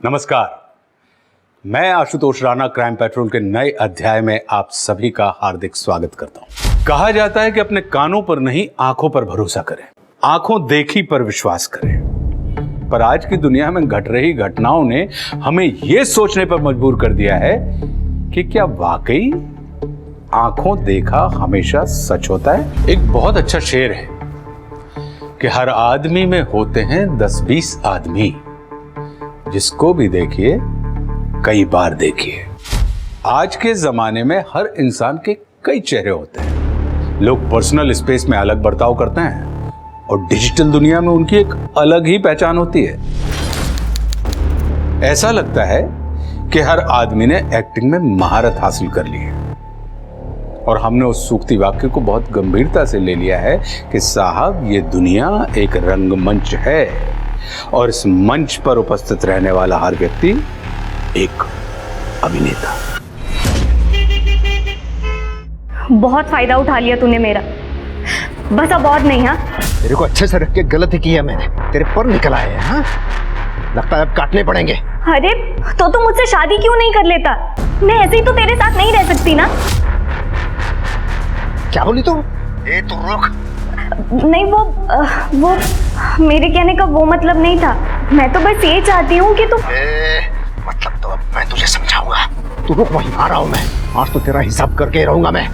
नमस्कार, मैं Ashutosh Rana crime petrol के नए अध्याय में आप सभी का हार्दिक स्वागत करता हूं। कहा जाता है कि अपने कानों पर नहीं आंखों पर भरोसा करें, आंखों देखी पर विश्वास करें। पर आज की दुनिया में घट रही घटनाओं ने हमें यह सोचने पर मजबूर कर दिया है कि क्या वाकई आंखों देखा हमेशा सच होता है। एक बहुत अच्छा शेर है कि हर आदमी में होते हैं 10-20 आदमी, जिसको भी देखिए कई बार देखिए। आज के जमाने में हर इंसान के कई चेहरे होते हैं। लोग पर्सनल स्पेस में अलग बर्ताव करते हैं और डिजिटल दुनिया में उनकी एक अलग ही पहचान होती है। ऐसा लगता है कि हर आदमी ने एक्टिंग में महारत हासिल कर ली है और हमने उस सूक्ति वाक्य को बहुत गंभीरता से ले लिया है कि साहब ये दुनिया एक रंगमंच है और इस मंच पर उपस्थित रहने वाला हर व्यक्ति एक अभिनेता। बहुत फायदा उठा लिया तूने मेरा, बस अब और नहीं। हाँ, तेरे को अच्छे से रख के गलती की है मैंने, तेरे पर निकल आए हैं। हाँ, लगता है अब काटने पड़ेंगे। अरे तो मुझसे शादी क्यों नहीं कर लेता? मैं ऐसे ही तो तेरे साथ नहीं रह सकती ना। क्या बोली तू? ए तू रुक। नहीं, वो मेरे कहने का वो मतलब नहीं था। मैं तो बस ये चाहती हूँ कि तू मतलब तो अब मैं तुझे समझाऊंगा। तू रुक, वहीं आ रहा हूं मैं। आज तो तेरा हिसाब करके रहूंगा मैं।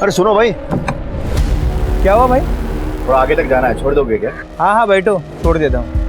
अरे सुनो भाई। क्या हुआ भाई? थोड़ा आगे तक जाना है, छोड़ दोगे क्या? हाँ हाँ बैठो, छोड़ देता हूँ।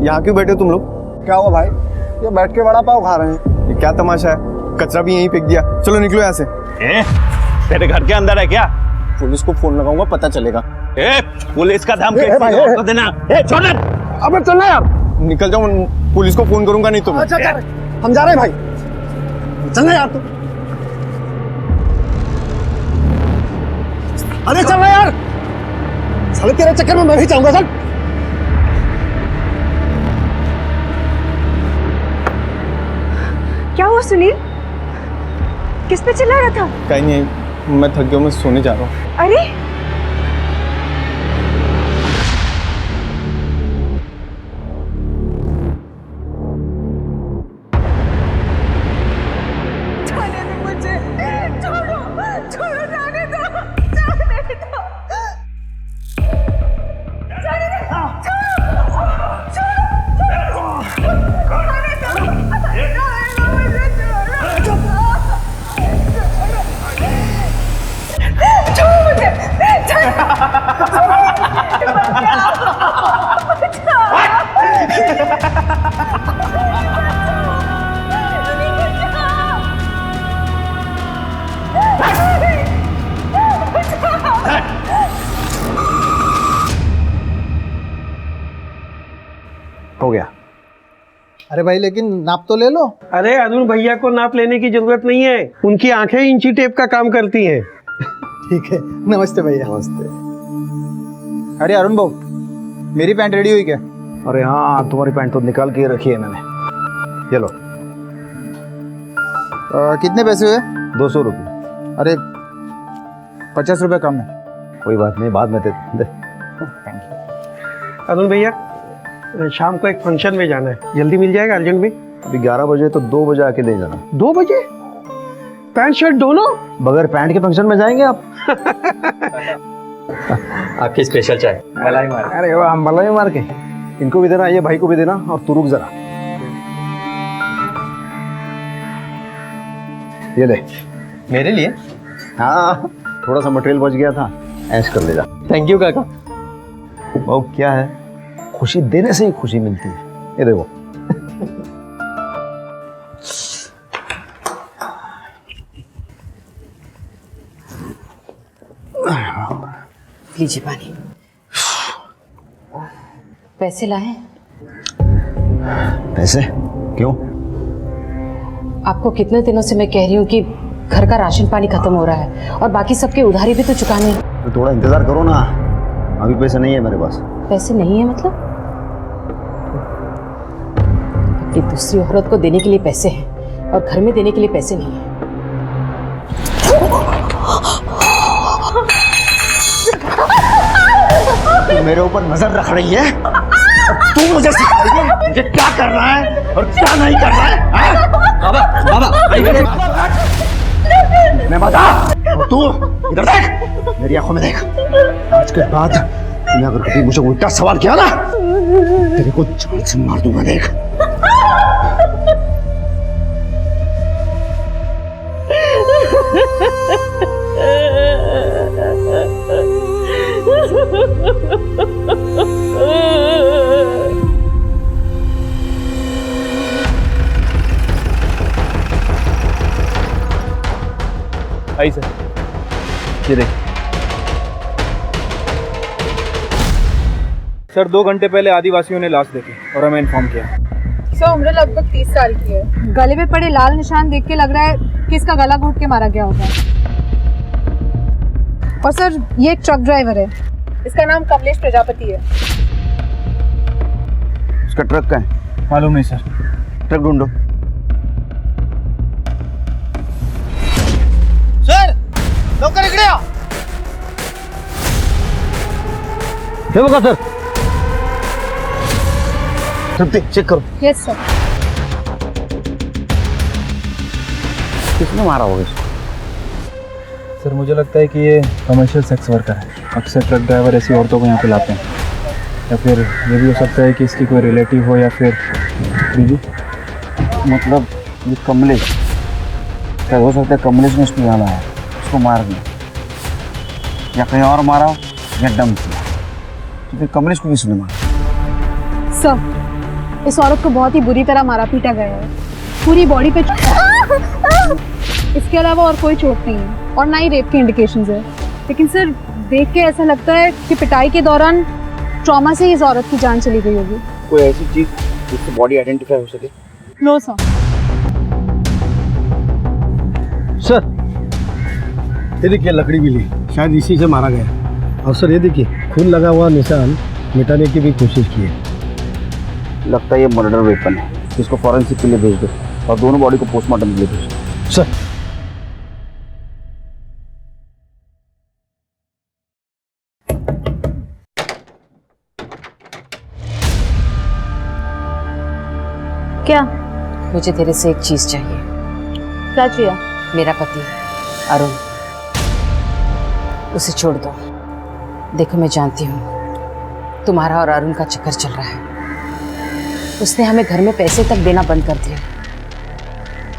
यहाँ क्यों बैठे हो तुम लोग? क्या हुआ भाई? ये बैठ के वड़ा पाव खा रहे हैं। ये क्या तमाशा है? कचरा भी यहीं फेंक दिया। चलो निकलो यहाँ से। तेरे घर के अंदर है क्या? पुलिस को फोन लगाऊंगा, पता चलेगा। पुलिस का धमकी देना। छोड़। अबे चलना यार। निकल जाओ, पुलिस को फोन करूंगा नहीं तो मैं। अच्छा हम जा रहे हैं भाई। चलना यार तू। अरे चलना यार, साले तेरे चक्कर में मैं भी जाऊंगा। चल। क्या हुआ सुनील? किस पे चिल्ला रहा था? कहीं नहीं, मैं थक गया, मैं सोने जा रहा हूँ। अरे जाने दो मुझे, छोड़ो छोड़ो, जाने दो, जाने दो, जाने दो, हो गया। अरे भाई लेकिन नाप तो ले लो। अरे अरुण भैया को नाप लेने की जरूरत नहीं है, उनकी आंखें इंची टेप का काम करती हैं। ठीक है, नमस्ते भैया। नमस्ते। अरे अरुण भाऊ, मेरी पैंट रेडी हुई क्या? अरे हाँ, तुम्हारी पैंट तो निकाल के रखी है मैंने। ये लो। कितने पैसे हुए? 200 रुपये। अरे 50 रुपये कम है। कोई बात नहीं, बाद में दे। अरुण भैया, शाम को एक फंक्शन में जाना है, जल्दी मिल जाएगा अर्जेंट में? अभी 11 बजे तो 2 बजे आके ले जाना। 2 बजे? पैंट शर्ट दोनों? बगैर पैंट के फंक्शन में जाएंगे आप? आपकी स्पेशल चाय मलाई मार। अरे वाह, मलाई मार के। इनको भी देना, ये भाई को भी देना, और तू रुक जरा। ये ले। मेरे लिए? हाँ, थोड़ा सा मटेरियल बच गया था, ऐश कर ले जा। थैंक यू काका। वो क्या है, खुशी देने से ही खुशी मिलती है। ये देखो। लीजिए पानी। पैसे लाए? पैसे? क्यों? आपको कितने दिनों से मैं कह रही हूँ कि घर का राशन पानी खत्म हो रहा है और बाकी सबके उधारी भी तो चुकानी है। तो थोड़ा इंतजार करो ना, अभी पैसे नहीं है मेरे पास। पैसे नहीं है मतलब? अपनी दूसरी औरत को देने के लिए पैसे हैं और घर में देने के लिए पैसे नहीं है। तू मेरे ऊपर नजर रख रही है और तू मुझे सिखाएगी मुझे क्या करना है और क्या नहीं करना है? मैं बता, और तू इधर देख, मेरी आंखों में देख। आज के बाद तूने अगर कभी मुझे उल्टा सवाल किया ना, तेरे को जान से मार दूंगा। देख। आई सर, ये देख। सर 2 घंटे पहले आदिवासियों ने लाश देखी और हमें इन्फॉर्म किया। सर उम्र लगभग 30 साल की है। गले पे पड़े लाल निशान देख के लग रहा है कि इसका गला घोट के मारा गया होगा। और सर ये एक ट्रक ड्राइवर है, इसका नाम कमलेश प्रजापति है। उसका ट्रक का है? मालूम नहीं सर। ट्रक ढूंढो। सर लवकर इकडे या। हे बघा सर, तृप्ति चेक करो। Yes sir. किसने मारा होगा इसको? सर मुझे लगता है कि ये कमर्शियल सेक्स वर्कर है। अक्सर ट्रक ड्राइवर ऐसी औरतों को यहाँ पे लाते हैं, या फिर ये भी हो सकता है कि इसकी कोई रिलेटिव हो या फिर बीवी। मतलब ये कमलेश, क्या हो सकता है कमलेश ने उसको यहाँ लाया, उसको मार दिया, या कहीं और मारा या डम किया। तो फिर कमलेश को किसने मारा? सर इस औरत को बहुत ही बुरी तरह मारा पीटा गया है, पूरी बॉडी पे इसके अलावा और कोई चोट नहीं है और ना ही रेप के इंडिकेशंस है। लेकिन सर देख के ऐसा लगता है कि पिटाई के दौरान ट्रॉमा से इस औरत की जान चली गई होगी। कोई ऐसी चीज जिससे बॉडी आइडेंटिफाई हो सके? No sir. सर ये देखिए, लकड़ी मिली, शायद इसी से मारा गया। और सर ये देखिए, खून लगा हुआ निशान मिटाने की भी कोशिश की है। लगता है ये मर्डर वेपन है। इसको फॉरेंसिक के लिए भेज दो और दोनों बॉडी को पोस्टमार्टम के लिए भेज दो। सर क्या? मुझे तेरे से एक चीज चाहिए। क्या चाहिए? मेरा पति अरुण, उसे छोड़ दो। देखो मैं जानती हूँ तुम्हारा और अरुण का चक्कर चल रहा है। उसने हमें घर में पैसे तक देना बंद कर दिया।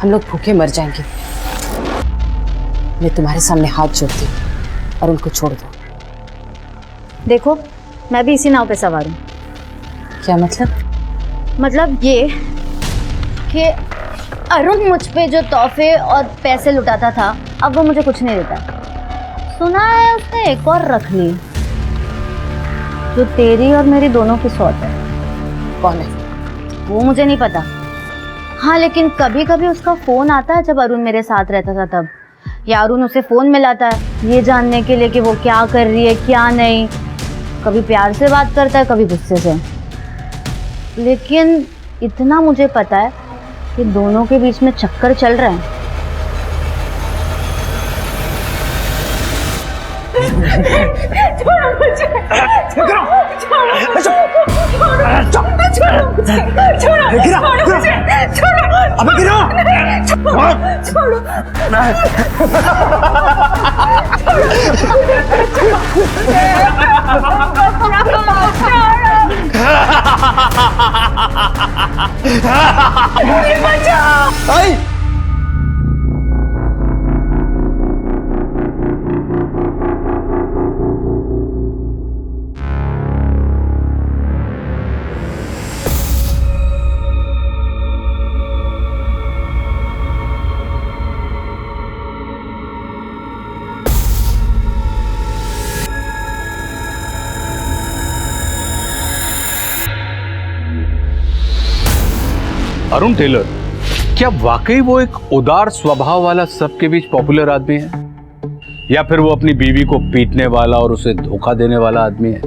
हम लोग भूखे मर जाएंगे। मैं तुम्हारे सामने हाथ जोड़ती हूँ और उनको छोड़ दो। देखो मैं भी इसी नाव पे सवार हूँ। क्या मतलब? मतलब ये कि अरुण मुझ पे जो तोहफे और पैसे लुटाता था, अब वो मुझे कुछ नहीं देता। सुना है उसने एक और रख ली जो तेरी और मेरी दोनों की सौत है। कौन है? वो मुझे नहीं पता। हाँ लेकिन कभी कभी उसका फोन आता है जब अरुण मेरे साथ रहता था तब, या अरुण उसे फ़ोन मिलाता है ये जानने के लिए कि वो क्या कर रही है क्या नहीं। कभी प्यार से बात करता है, कभी गुस्से से। लेकिन इतना मुझे पता है कि दोनों के बीच में चक्कर चल रहा है। अरुण टेलर, क्या वाकई वो एक उदार स्वभाव वाला सबके बीच पॉपुलर आदमी है, या फिर वो अपनी बीवी को पीटने वाला और उसे धोखा देने वाला आदमी है?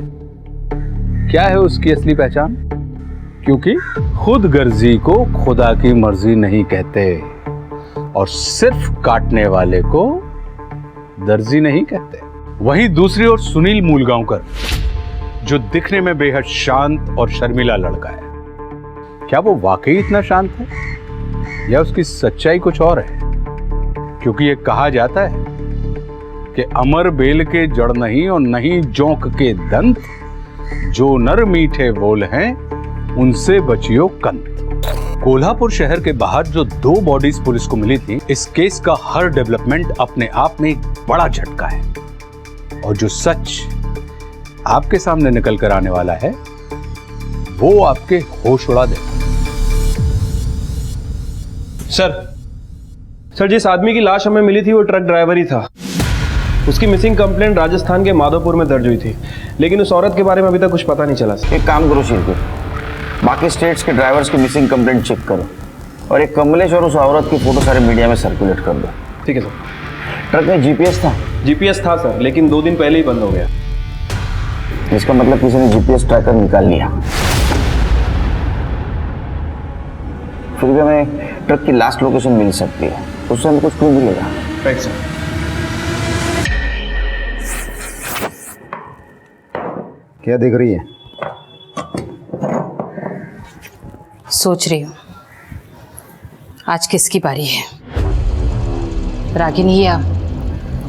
क्या है उसकी असली पहचान? क्योंकि खुद गर्जी को खुदा की मर्जी नहीं कहते और सिर्फ काटने वाले को दर्जी नहीं कहते। वहीं दूसरी ओर सुनील मूलगांवकर, जो दिखने में बेहद शांत और शर्मीला लड़का है, क्या वो वाकई इतना शांत है या उसकी सच्चाई कुछ और है? क्योंकि ये कहा जाता है कि अमर बेल के जड़ नहीं और नहीं जोंक के दंत, जो नर मीठे बोल हैं उनसे बचियो कंत। कोल्हापुर शहर के बाहर जो 2 बॉडीज पुलिस को मिली थी, इस केस का हर डेवलपमेंट अपने आप में एक बड़ा झटका है। और जो सच आपके सामने निकल कर आने वाला है वो आपके होश उड़ा देगा। सर जिस आदमी की लाश हमें मिली थी वो ट्रक ड्राइवर ही था। उसकी मिसिंग कंप्लेंट राजस्थान के माधोपुर में दर्ज हुई थी, लेकिन उस औरत के बारे में अभी तक कुछ पता नहीं चला। एक काम करो शिरकुट, बाकी स्टेट्स के ड्राइवर्स की मिसिंग कंप्लेंट चेक करो और एक कमलेश और उस औरत की फोटो सारे मीडिया में सर्कुलेट कर दो। ठीक है सर। ट्रक में जीपीएस था? जीपीएस था सर, लेकिन 2 दिन पहले ही बंद हो गया। इसका मतलब किसी ने जीपीएस ट्रैकर निकाल लिया। फिर भी हमें ट्रक की लास्ट लोकेशन मिल सकती है, उससे हमें कुछ क्लू मिलेगा। Right sir. क्या देख रही है? सोच रही हूँ आज किसकी बारी है, रागिनी या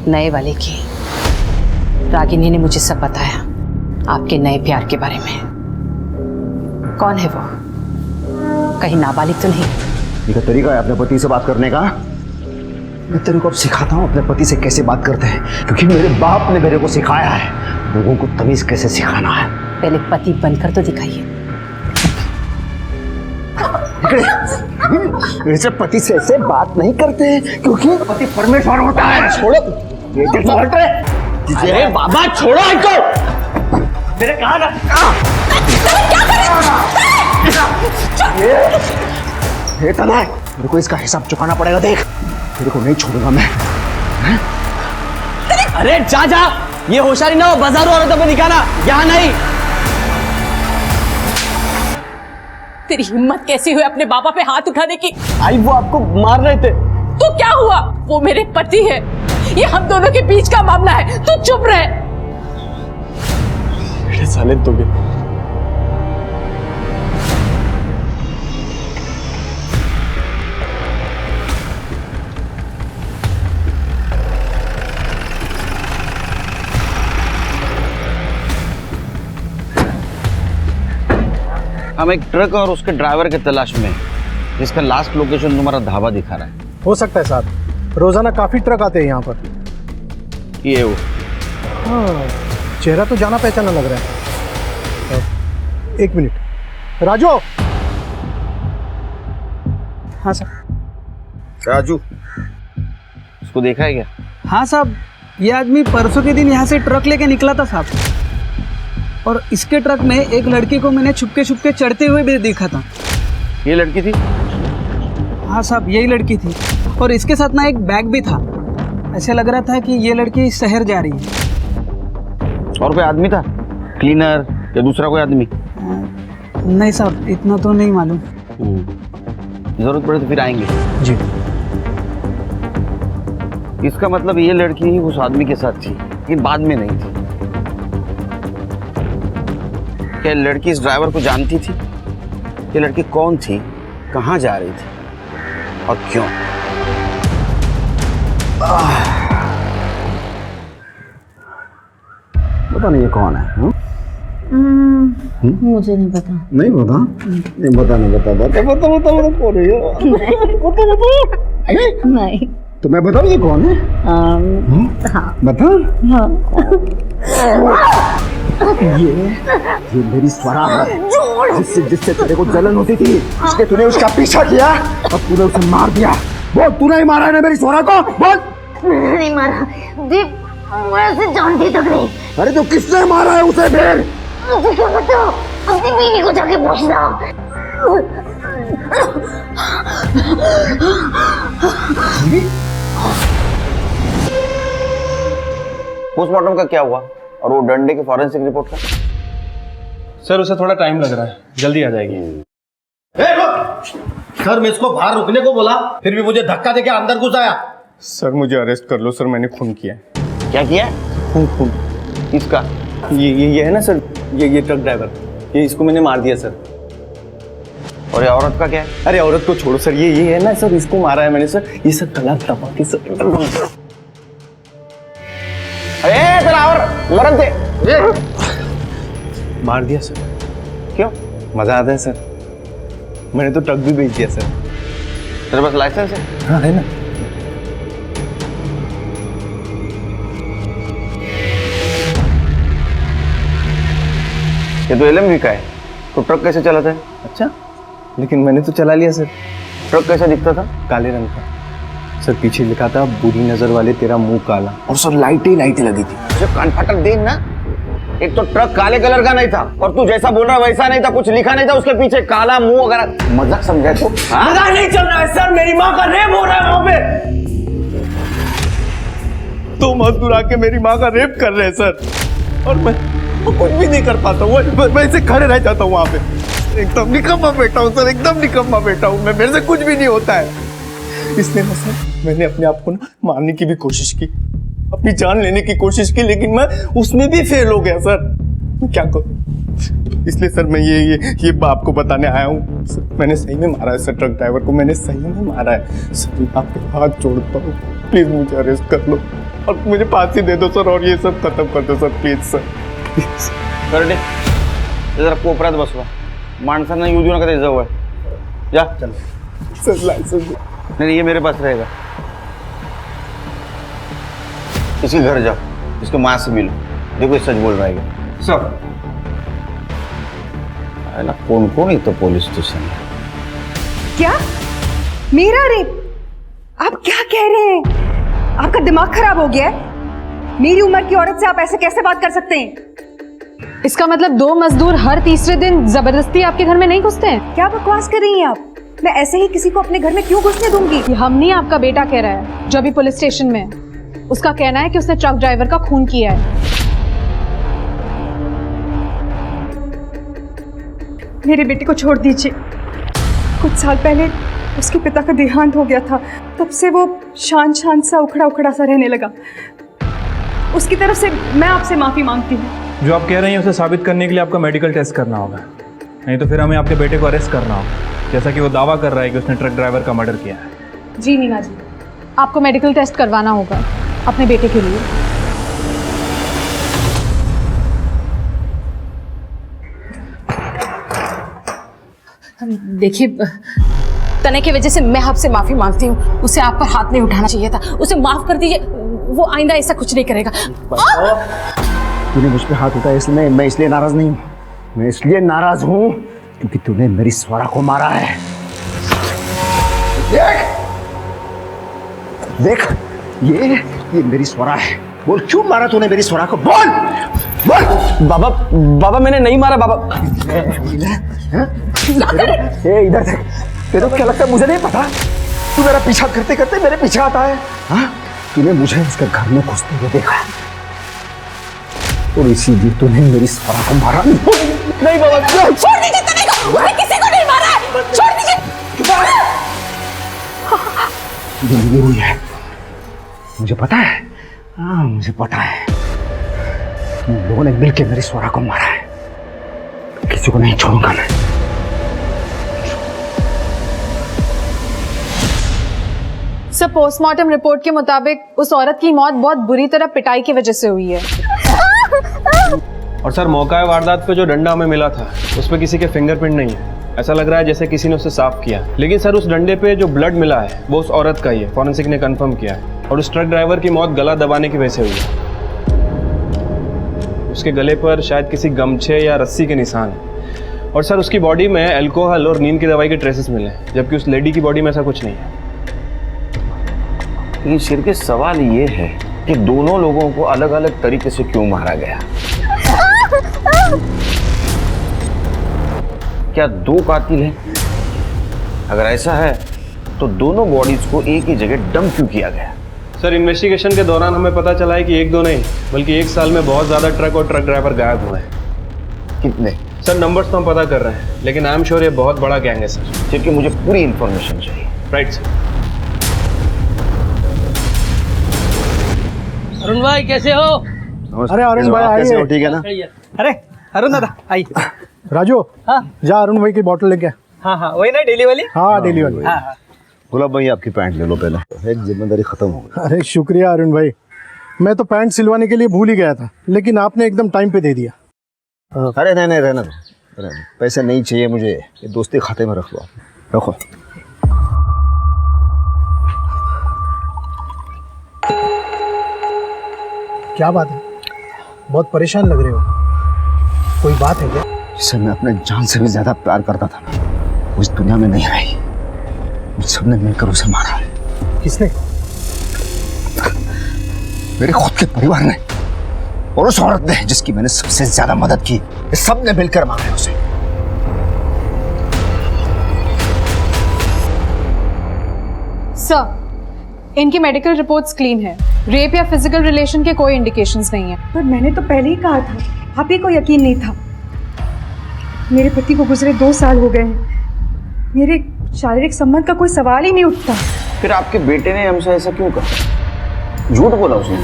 नए वाले की। रागिनी ने मुझे सब बताया आपके नए प्यार के बारे में। कौन है वो? कहीं नाबालिग तो नहीं? ये क्या तरीका है अपने पति से बात करने का? मैं तेरे को अब सिखाता हूँ अपने पति से कैसे बात करते हैं, क्योंकि मेरे बाप ने मेरे को सिखाया है लोगों को तमीज कैसे सिखाना है। पहले पति बनकर तो दिखाइए। ऐसे पति से ऐसे बात नहीं करते, क्योंकि पति परमेश्वर होता है। छोड़ो अरे बाबा, छोड़ो इनको। मेरे कहा ना ये तनाय, मेरे को इसका हिसाब चुकाना पड़ेगा। देख, तेरे को नहीं छोड़ूंगा मैं। अरे जा जा, ये होशियारी ना हो बाजारों औरतों पे दिखाना, यहाँ नहीं। तेरी हिम्मत कैसी हुई अपने बाबा पे हाथ उठाने की? आई वो आपको मार रहे थे। तो क्या हुआ? वो मेरे पति है, ये हम दोनों के बीच का मामला है, तू चुप रहे। साले तो भी हम एक ट्रक और उसके ड्राइवर के तलाश में, जिसका लास्ट लोकेशन तुम्हारा ढाबा दिखा रहा है। हो सकता है साहब, रोजाना काफी ट्रक आते हैं यहाँ पर। ये वो हाँ, चेहरा तो जाना पहचाना लग रहा है। एक मिनट, राजू। हाँ सर। राजू, इसको देखा है क्या? हाँ साहब, ये आदमी परसों के दिन यहाँ से ट्रक लेके निकला था साहब, और इसके ट्रक में एक लड़की को मैंने छुपके छुपके चढ़ते हुए भी देखा था। ये लड़की थी? हाँ साहब, यही लड़की थी, और इसके साथ ना एक बैग भी था। ऐसे लग रहा था कि ये लड़की शहर जा रही है। और कोई आदमी था, क्लीनर या दूसरा कोई आदमी? नहीं साहब, इतना तो नहीं मालूम। जरूरत पड़े तो फिर आएंगे जी। इसका मतलब ये लड़की उस आदमी के साथ थी, लेकिन बाद में नहीं थी। क्या लड़की इस ड्राइवर को जानती थी? ये लड़की कौन थी, कहाँ जा रही थी और क्यों? पता नहीं ये कौन है। मुझे नहीं पता। नहीं पता? नहीं बता, नहीं बता, बता बता बता बता कौन है ये? बता बता। नहीं। तो मैं बताऊँ ये कौन है? हाँ। बता। हाँ। ये मेरी स्वरा है, जिससे तेरे को जलन होती थी, इसलिए तूने उसका पीछा किया और तूने उसे मार दिया। बोल, तूने ही मारा है ना मेरी स्वरा को? बोल। नहीं मारा दीप, मैं उसे जानती तक नहीं। अरे तो किसने मारा है उसे फिर? मुझे क्या पता, अपनी बीवी को जाके पूछना। पोस्टमार्टम का क्या हुआ और वो डंडे की फॉरेंसिक रिपोर्ट का? सर उसे थोड़ा टाइम लग रहा है, जल्दी आ जाएगी। सर मैं इसको बाहर रुकने को बोला, फिर भी मुझे धक्का देके अंदर घुस आया। सर मुझे अरेस्ट कर लो सर, मैंने खून किया है। क्या किया? खून। किसका? ये है ना सर, ये ट्रक ड्राइवर, ये इसको मैंने मार दिया सर। और ये औरत का क्या है? अरे औरत को छोड़ो सर, ये है ना सर, इसको मारा है मैंने सर। ये सब गला दबा के सर। अरे तेरा और मरन थे मार दिया सर। क्यों? मजा आता है सर, मैंने तो ट्रक भी बेच दिया सर। तेरे पास लाइसेंस है? हाँ है ना। ये तो LMV का है, तो ट्रक कैसे चलाता है? अच्छा, लेकिन मैंने तो चला लिया सर। ट्रक कैसा दिखता था? काले रंग का सर, पीछे लिखा था बुरी नजर वाले तेरा मुंह काला, और सर लाइटें लगी थी। जो कान फाटक देख ना, एक तो ट्रक काले कलर का नहीं था और तू जैसा बोल रहा वैसा नहीं था, कुछ लिखा नहीं था उसके पीछे, काला मुंह वगैरह। मजाक समझा तो? मजाक नहीं चल रहा है सर, मेरी माँ का रेप हो रहा है वहां पे। तो मजदूर आके मेरी माँ का रेप कर रहे हैं सर, और मैं कुछ भी नहीं कर पाता हूँ, मैं ऐसे खड़े रह जाता हूँ वहां पे। एकदम निकम्मा बेटा हूँ सर, एकदम निकम्मा बेटा हूँ मैं, मेरे से कुछ भी नहीं होता है। इसलिए ना सर मैंने अपने आप को ना मारने की भी कोशिश की, अपनी जान लेने की कोशिश की, लेकिन मैं उसमें भी फेल हो गया सर। मैं क्या करूँ? इसलिए सर मैं ये आपको बताने आया हूँ सर, मैंने सही में मारा है सर ट्रक ड्राइवर को, मैंने सही में मारा है सर। आपके हाथ जोड़ता हूँ, प्लीज मुझे अरेस्ट कर लो और मुझे फांसी दे दो सर, और ये सब खत्म कर दो सर, प्लीज सर। करडे जरा कोपऱ्यात बसवा, माणसांना येऊ देऊ नका त्याच्या जवळ। जा चल सर लाइसेंस नहीं, ये मेरे पास रहेगा। इसके घर जाओ, इसके माँ से मिलो, देखो ये सच बोल रहा है सर। अरे कौन कौन है तो पुलिस स्टेशन में? क्या? मेरा रेप? आप क्या कह रहे हैं? आपका दिमाग खराब हो गया है? मेरी उम्र की औरत से आप ऐसे कैसे बात कर सकते हैं? इसका मतलब 2 मजदूर हर तीसरे दिन जबरदस्ती आपके घर में नहीं घुसते हैं? क्या बकवास कर रही हैं आप? मैं ऐसे ही किसी को अपने घर में क्यों घुसने दूंगी? ये हम नहीं, आपका बेटा कह रहा है जो अभी पुलिस स्टेशन में है। उसका कहना है कि उसने ट्रक ड्राइवर का खून किया है। मेरे बेटे को छोड़ दीजिए। कुछ साल पहले उसके पिता का देहांत हो गया था, तब से वो शांत सा उखड़ा उखड़ा सा रहने लगा। उसकी तरफ से मैं आपसे माफी मांगती हूँ। जो आप कह रही हैं उसे साबित करने के लिए आपका मेडिकल टेस्ट करना होगा, नहीं तो फिर हमें आपके बेटे को अरेस्ट करना होगा, जैसा कि वो दावा कर रहा है कि उसने ट्रक ड्राइवर का मर्डर किया है। जी नीना जी, आपको मेडिकल टेस्ट करवाना होगा अपने बेटे के लिए। देखिए, तने की वजह से मैं आपसे माफी मांगती हूँ। उसे आप पर हाथ नहीं उठाना चाहिए था, उसे माफ कर दीजिए, वो आइंदा ऐसा कुछ नहीं करेगा। तूने मुझ पे हाथ उठाया इसलिए मैं इसलिए नाराज नहीं हूँ, मैं इसलिए नाराज हूँ क्योंकि तूने मेरी स्वरा को मारा है। देख ये मेरी स्वरा है। बोल क्यों मारा तूने मेरी स्वरा को? बोल बोल। बाबा मैंने नहीं मारा बाबा। इधर देख, तेरे को क्या लगता है मुझे नहीं पता? तू मेरा पीछा करते करते मेरे पीछे आता है? हाँ? तूने मुझे उसके घर में घुसते हुए देखा है और इसीलिए तूने मेरी सारा को मारा। नहीं बाबा, छोड़ दीजिए तने को, मैं किसी को नहीं मारा है, छोड़ दीजिए। ये हुई है, मुझे पता है, हाँ मुझे पता है, तुम लोगों ने मिलकर मेरी स्वरा को मारा है, किसी को नहीं छोड़ूंगा मैं। सर, पोस्टमार्टम रिपोर्ट के मुताबिक उस औरत की मौत बहुत बुरी तरह पिटाई की वजह से हुई है। और सर मौका वारदात पे जो डंडा हमें मिला था उस पर किसी के फिंगरप्रिंट नहीं है। ऐसा लग रहा है जैसे किसी ने उसे साफ किया, लेकिन सर उस डंडे पे जो ब्लड मिला है वो उस औरत का ही है, फॉरेंसिक ने कंफर्म किया है। और उस ट्रक ड्राइवर की मौत गला दबाने की वजह से हुई है। उसके गले पर शायद किसी गमछे या रस्सी के निशान है। और सर उसकी बॉडी में अल्कोहल और नींद की दवाई के ट्रेसेस मिले, जबकि उस लेडी की बॉडी में ऐसा कुछ नहीं है। लेकिन सिर के सवाल ये है कि दोनों लोगों को अलग अलग तरीके से क्यों मारा गया? क्या दो कातिल हैं? अगर ऐसा है तो दोनों बॉडीज को एक ही जगह डंप क्यों किया गया? सर इन्वेस्टिगेशन के दौरान हमें पता चला है कि एक दो नहीं बल्कि एक साल में बहुत ज़्यादा ट्रक और ट्रक ड्राइवर गायब हुए हैं। कितने? सर नंबर्स तो हम पता कर रहे हैं, लेकिन आई एम श्योर ये बहुत बड़ा गैंग है सर। क्योंकि मुझे पूरी इंफॉर्मेशन चाहिए। Right sir. अरुण भाई कैसे हो? अरे अरुण भाई आइए। ठीक है ना? अरे अरुण दादा आइए। राजू, हाँ जा अरुण भाई की बोतल लेके। हाँ हाँ वही ना डेली वाली। हाँ डेली वाली। हाँ हाँ गुलाब भाई आपकी पैंट ले लो पहले, एक जिम्मेदारी खत्म हो गई। अरे शुक्रिया अरुण भाई, मैं तो पैंट सिलवाने के लिए भूल ही गया था, लेकिन आपने एकदम टाइम पे दे दिया। अरे नहीं नहीं रहना दो, पैसे नहीं चाहिए मुझे, ये दोस्ती खाते में रख लो, रखो। क्या बात है, बहुत परेशान लग रहे हो, कोई बात है क्या? जिसे मैं अपने जान से भी ज्यादा प्यार करता था वो इस दुनिया में नहीं रही। मुझ सबने मिलकर उसे मारा है। किसने? मेरे खुद के परिवार ने और उस औरत ने जिसकी मैंने सबसे ज्यादा मदद की, ये सब ने मिलकर मारा है उसे। सर, इनकी मेडिकल रिपोर्ट्स क्लीन है, रेप या फिजिकल रिलेशन के कोई इंडिकेशंस नहीं है। पर मैंने तो पहले ही कहा था, आप ही को यकीन नहीं था। मेरे पति को गुजरे 2 साल हो गए हैं, मेरे शारीरिक संबंध का कोई सवाल ही नहीं उठता। फिर आपके बेटे ने हमसे ऐसा क्यों कहा? झूठ बोला उसने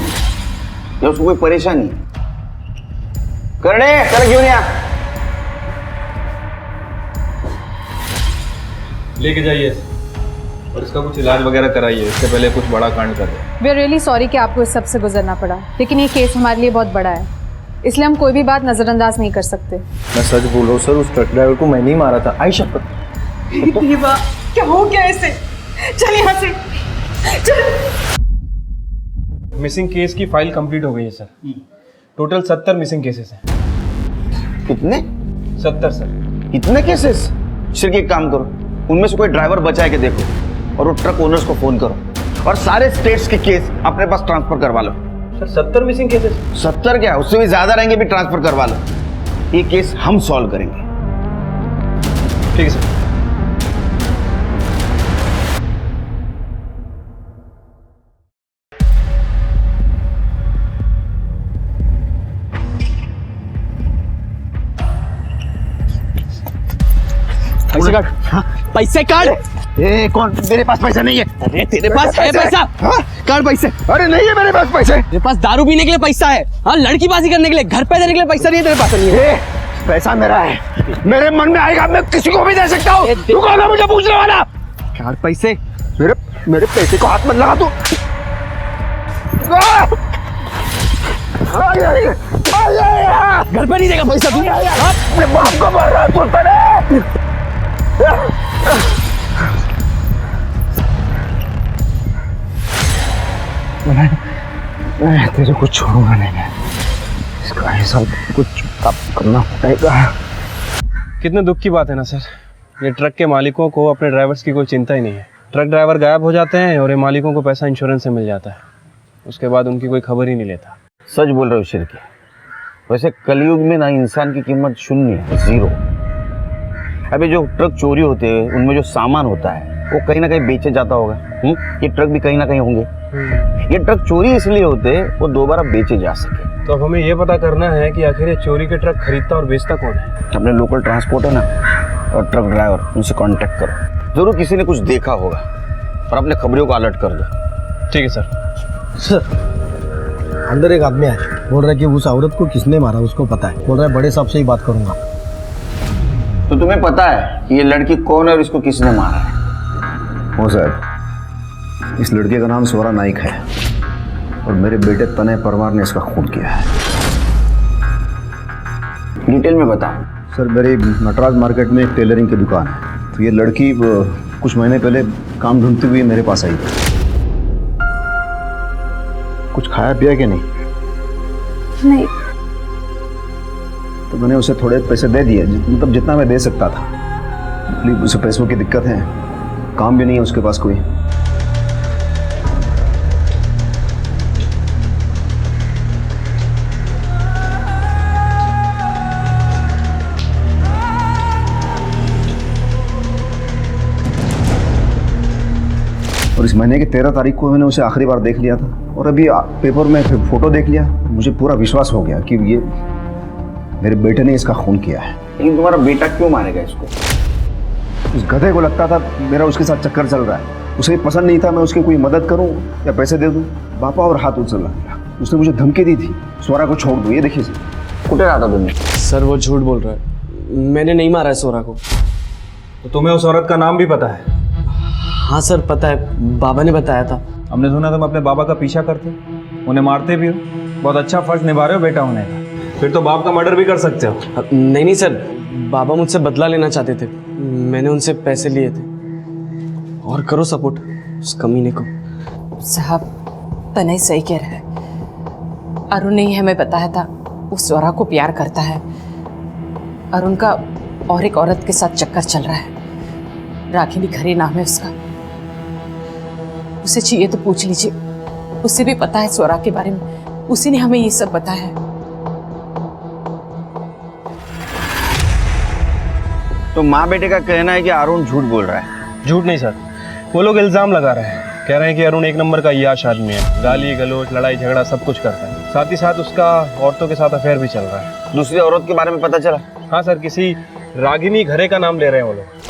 या उसको कोई परेशानी? करने चल क्यों नहीं आ? लेके जाइए और इसका कुछ इलाज वगैरह कराइए, इससे पहले कुछ बड़ा कांड कर दे। वी आर रियली सॉरी कि आपको इस सब से गुजरना पड़ा, लेकिन ये केस हमारे लिए बहुत बड़ा है, इसलिए हम कोई भी बात नजरअंदाज नहीं कर सकते। मैं सच बोल रहा हूँ सर, उस ट्रक ड्राइवर को मैंने ही मारा था, आई शपथ। क्या हो गया ऐसे? चल यहाँ से चल। मिसिंग केस की फाइल कंप्लीट हो गई है सर। टोटल 70 मिसिंग केसेस हैं। कितने? 70 सर। इतने केसेस? सिर्फ एक काम करो, उनमें से कोई ड्राइवर बचा है कि देखो, और वो ट्रक ओनर्स को फोन करो और सारे स्टेट्स के केस अपने पास ट्रांसफर करवा लो। Sir 70 missing cases? 70 क्या, उससे भी ज्यादा रहेंगे, भी ट्रांसफर करवा लो। ये केस हम सॉल्व करेंगे। ठीक है सर। पैसे काट। पैसे काट। ए कौन? मेरे पास पैसा नहीं है। अरे तेरे पास है पैसा? काट पैसे। अरे नहीं है मेरे पास पैसे। तेरे पास दारू पीने के लिए पैसा है, हाँ लड़की बाजी करने के लिए, घर पे देने के लिए पैसा नहीं है तेरे पास? नहीं है। पैसा मेरा है, मेरे मन में आएगा मैं किसी को भी दे सकता हूँ। तू कौन है मुझे पूछने वाला? काट पैसे। मेरे पैसे को हाथ मत लगा तू। घर पे नहीं देगा पैसा तू? अपने बाप को मार रहा है। मैं तेरे को छोड़ूंगा नहीं, इसका हिसाब कुछ करना पड़ेगा। कितने दुख की बात है ना सर, ये ट्रक के मालिकों को अपने ड्राइवर्स की कोई चिंता ही नहीं है। ट्रक ड्राइवर गायब हो जाते हैं और ये मालिकों को पैसा इंश्योरेंस से मिल जाता है, उसके बाद उनकी कोई खबर ही नहीं लेता। सच बोल रहे हो शिरके। वैसे कलयुग में ना इंसान की कीमत 0 है, 0। अभी जो ट्रक चोरी होते हैं उनमें जो सामान होता है वो कहीं ना कहीं बेचे जाता होगा। ये ट्रक भी कहीं ना कहीं होंगे। ये ट्रक चोरी इसलिए होते वो दोबारा बेचे जा सके। तो अब हमें ये पता करना है कि आखिर ये चोरी के ट्रक खरीदता और बेचता कौन है। अपने लोकल ट्रांसपोर्ट है ना और ट्रक ड्राइवर, उनसे कांटेक्ट करो। जरूर किसी ने कुछ देखा होगा और अपने खबरों को अलर्ट कर दो। ठीक है सर। सर अंदर एक आदमी है, बोल रहा है कि उस औरत को किसने मारा उसको पता है। बोल रहा है बड़े साहब से ही बात करूंगा। तो तुम्हें पता है कि ये लड़की कौन है और इसको किसने मारा है? हो साहब, इस लड़के का नाम स्वरा नाइक है और मेरे बेटे तनय परमार ने इसका खून किया है। डिटेल में बताओ। सर मेरी नटराज मार्केट में एक टेलरिंग की दुकान है। तो ये लड़की कुछ महीने पहले काम ढूंढती हुई मेरे पास आई थी। कुछ खाया पिया कि नहीं? नहीं। तो मैंने उसे थोड़े पैसे दे दिए, मतलब जितना मैं दे सकता था। उसे पैसों की दिक्कत है, काम भी नहीं है उसके पास कोई। और इस महीने की 13 तारीख को मैंने उसे आखिरी बार देख लिया था और अभी पेपर में फोटो देख लिया। मुझे पूरा विश्वास हो गया कि ये मेरे बेटे ने इसका खून किया है। लेकिन तुम्हारा बेटा क्यों मारेगा इसको? उस गधे को लगता था मेरा उसके साथ चक्कर चल रहा है। उसे पसंद नहीं था मैं उसकी कोई मदद करूं या पैसे दे दूं। बापा और हाथ उछल रहा। उसने मुझे धमकी दी थी, स्वरा को छोड़ दो। ये देखिए सर। कुटे रहा था तुमने? सर वो झूठ बोल रहा है, मैंने नहीं मारा है स्वरा को। तो तुम्हें उस औरत का नाम भी पता है? हाँ सर पता है, बाबा ने बताया था। हमने सुना तुम अपने बाबा का पीछा करते, उन्हें मारते भी हो। बहुत अच्छा फर्ज निभा रहे हो बेटा होने का। फिर तो बाप का मर्डर भी कर सकते हो। नहीं सर, बाबा मुझसे बदला लेना चाहते थे, मैंने उनसे पैसे लिए थे। और करो सपोर्ट उस कमीने को। साहब तनय सही कह रहा है। अरुण ने ही हमें बताया था वो स्वरा को प्यार करता है और उनका और एक औरत के साथ चक्कर चल रहा है। रागिनी खरे नाम है उसका। उसे चाहिए तो पूछ लीजिए, उसे भी पता है स्वरा के बारे में। उसी ने हमें ये सब बताया है। तो माँ बेटे का कहना है कि अरुण झूठ बोल रहा है। झूठ नहीं सर, वो लोग इल्जाम लगा रहे हैं। कह रहे हैं कि अरुण एक नंबर का याश आदमी है, गाली गलोच लड़ाई झगड़ा सब कुछ करता है। साथ ही साथ उसका औरतों के साथ अफेयर भी चल रहा है। दूसरी औरत के बारे में पता चला? हाँ सर, किसी रागिनी घरे का नाम ले रहे हैं वो लोग।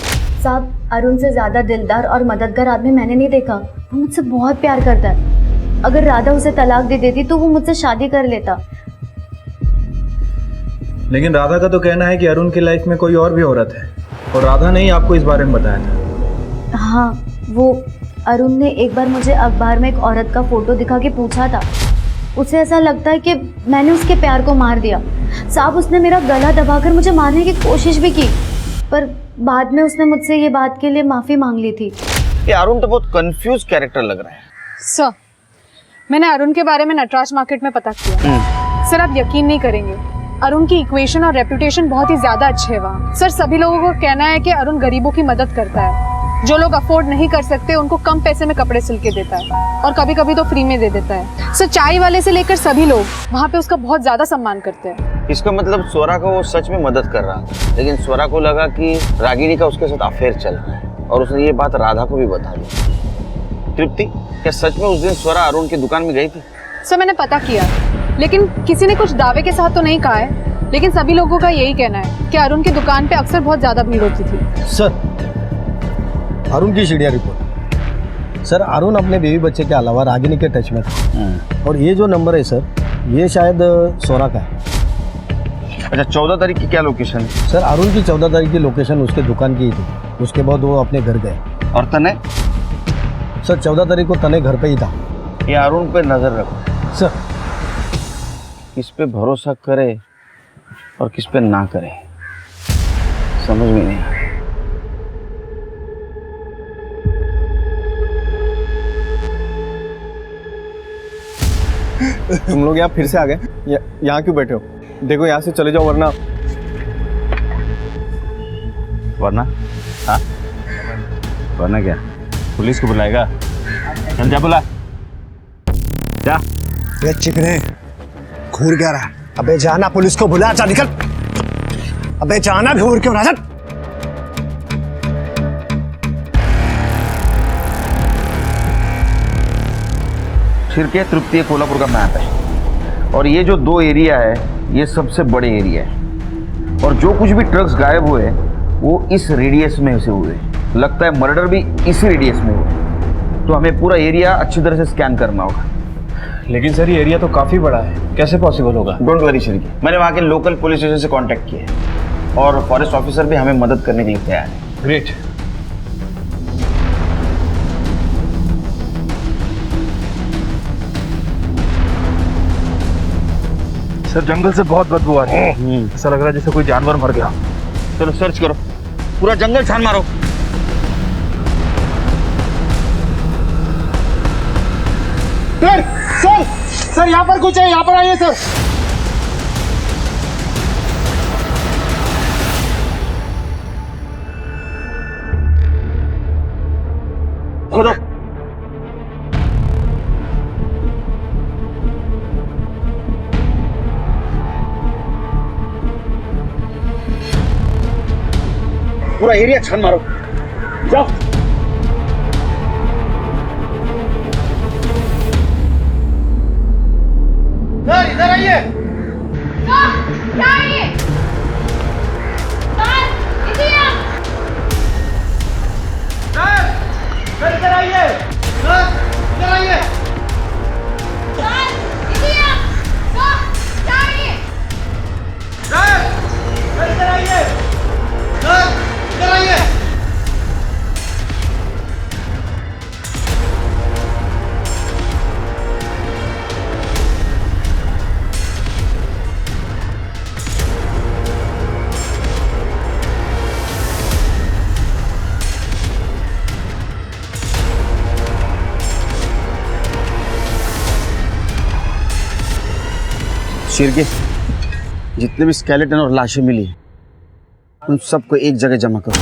साहब अरुण से ज्यादा दिलदार और मददगार आदमी मैंने नहीं देखा। वो मुझसे बहुत प्यार करता है। अगर राधा उसे तलाक दे देती तो वो मुझसे शादी कर लेता। लेकिन राधा का तो कहना है कि अरुण की लाइफ में कोई और भी औरत है और राधा ने ही आपको इस बारे में बताया था। हाँ, वो अरुण ने एक बार मुझे अखबार में एक औरत का फोटो दिखा के पूछा था। उसे ऐसा लगता है कि मैंने उसके प्यार को मार दिया। साहब उसने मेरा गला दबाकर मुझे मारने की कोशिश भी की, पर बाद में उसने मुझसे ये बात के लिए माफ़ी मांग ली थी। ये अरुण तो बहुत कंफ्यूज कैरेक्टर लग रहा है। सर मैंने अरुण के बारे में नटराज मार्केट में पता किया। सर आप यकीन नहीं करेंगे, अरुण की इक्वेशन और रेपुटेशन बहुत ही ज्यादा अच्छे है वहाँ। सर सभी लोगों को कहना है कि अरुण गरीबों की मदद करता है। जो लोग अफोर्ड नहीं कर सकते उनको कम पैसे में कपड़े सिल के देता है और कभी कभी तो फ्री में दे देता है। सर चाय वाले से लेकर सभी लोग वहाँ पे उसका बहुत ज्यादा सम्मान करते हैं। इसका मतलब स्वरा को वो सच में मदद कर रहा था, लेकिन स्वरा को लगा कि रागिनी का उसके साथ अफेयर चल रहा है और उसने ये बात राधा को भी बता दी। तृप्ति, क्या सच में उस दिन स्वरा अरुण की दुकान में गई थी? सर मैंने पता किया, लेकिन किसी ने कुछ दावे के साथ तो नहीं कहा है, लेकिन सभी लोगों का यही कहना है कि अरुण की दुकान पे अक्सर बहुत ज्यादा भीड़ होती थी। सर अरुण की सीढ़िया रिपोर्ट। सर अरुण अपने बेबी बच्चे के अलावा रागिनी के टच में था और ये जो नंबर है सर, ये शायद स्वरा का है। अच्छा, 14 तारीख की क्या लोकेशन है? सर अरुण की 14 तारीख की लोकेशन उसके दुकान की ही थी। उसके बाद वो अपने घर गए। और तनय? सर 14 तारीख को तनय घर पे ही था। ये अरुण पे नजर रखो सर। किस पे भरोसा करे और किस पे ना करे समझ में नहीं आ रहा। तुम लोग यहाँ फिर से आ गए? यहाँ क्यों बैठे हो? देखो यहाँ से चले जाओ वरना। वरना? हाँ, वरना क्या? पुलिस को बुलाएगा? चल जा, बुला जा। ये चिकने घूर क्या रहा? अबे जाना, पुलिस को बुला। जा निकल। अबे जाना, घूर क्यों रहा? शिरके तृप्ति कोल्हापुर का मैप है, और ये जो 2 एरिया है ये सबसे बड़े एरिया है, और जो कुछ भी ट्रक्स गायब हुए वो इस रेडियस में से हुए। लगता है मर्डर भी इसी रेडियस में हुए, तो हमें पूरा एरिया अच्छी तरह से स्कैन करना होगा। लेकिन सर ये एरिया तो काफ़ी बड़ा है, कैसे पॉसिबल होगा? डोंट वरी शिरके, मैंने वहाँ के लोकल पुलिस स्टेशन से कांटेक्ट किया है, और फॉरेस्ट ऑफिसर भी हमें मदद करने के लिए तैयार है। ग्रेट। सर जंगल से बहुत बदबू आ रही है, ऐसा लग रहा है जैसे कोई जानवर मर गया। चलो सर्च करो, पूरा जंगल छान मारो। सर सर सर यहाँ पर कुछ है, यहाँ पर आइए सर। खोदो। पूरा एरिया छान मारो, जाओ। सर इधर आइए। क्या है ये? सर इधर आइए। सर इधर आइए। शिरके, जितने भी स्केलेटन और लाशें मिली हैं उन सबको एक जगह जमा करो।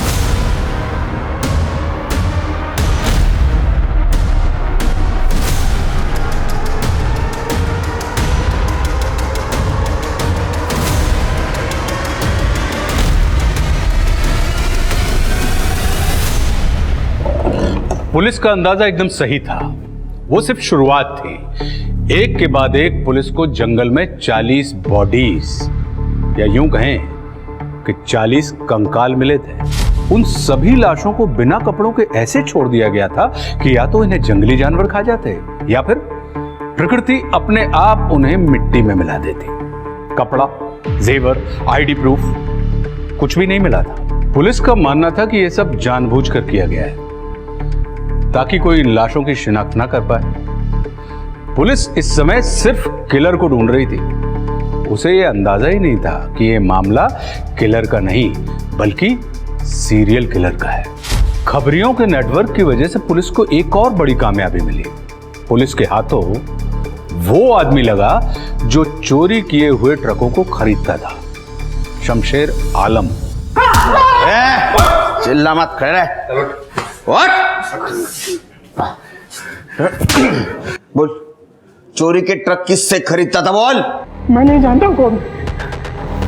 पुलिस का अंदाजा एकदम सही था, वो सिर्फ शुरुआत थी। एक के बाद एक पुलिस को जंगल में 40 बॉडीज, या यूं कहें कि 40 कंकाल मिले थे। उन सभी लाशों को बिना कपड़ों के ऐसे छोड़ दिया गया था कि या तो इन्हें जंगली जानवर खा जाते या फिर प्रकृति अपने आप उन्हें मिट्टी में मिला देती। कपड़ा, जेवर, आईडी प्रूफ कुछ भी नहीं मिला था। पुलिस का मानना था कि यह सब जानबूझकर किया गया है ताकि कोई इन लाशों की शिनाख्त ना कर पाए। पुलिस इस समय सिर्फ किलर को ढूंढ रही थी। उसे यह अंदाजा ही नहीं था कि यह मामला किलर का नहीं बल्कि सीरियल किलर का है। खबरियों के नेटवर्क की वजह से पुलिस को एक और बड़ी कामयाबी मिली। पुलिस के हाथों वो आदमी लगा जो चोरी किए हुए ट्रकों को खरीदता था, शमशेर आलम। चिल्ला मत, खड़े रह। बोल, चोरी के ट्रक किससे खरीदता था? बोल। मैं नहीं जानता कौन।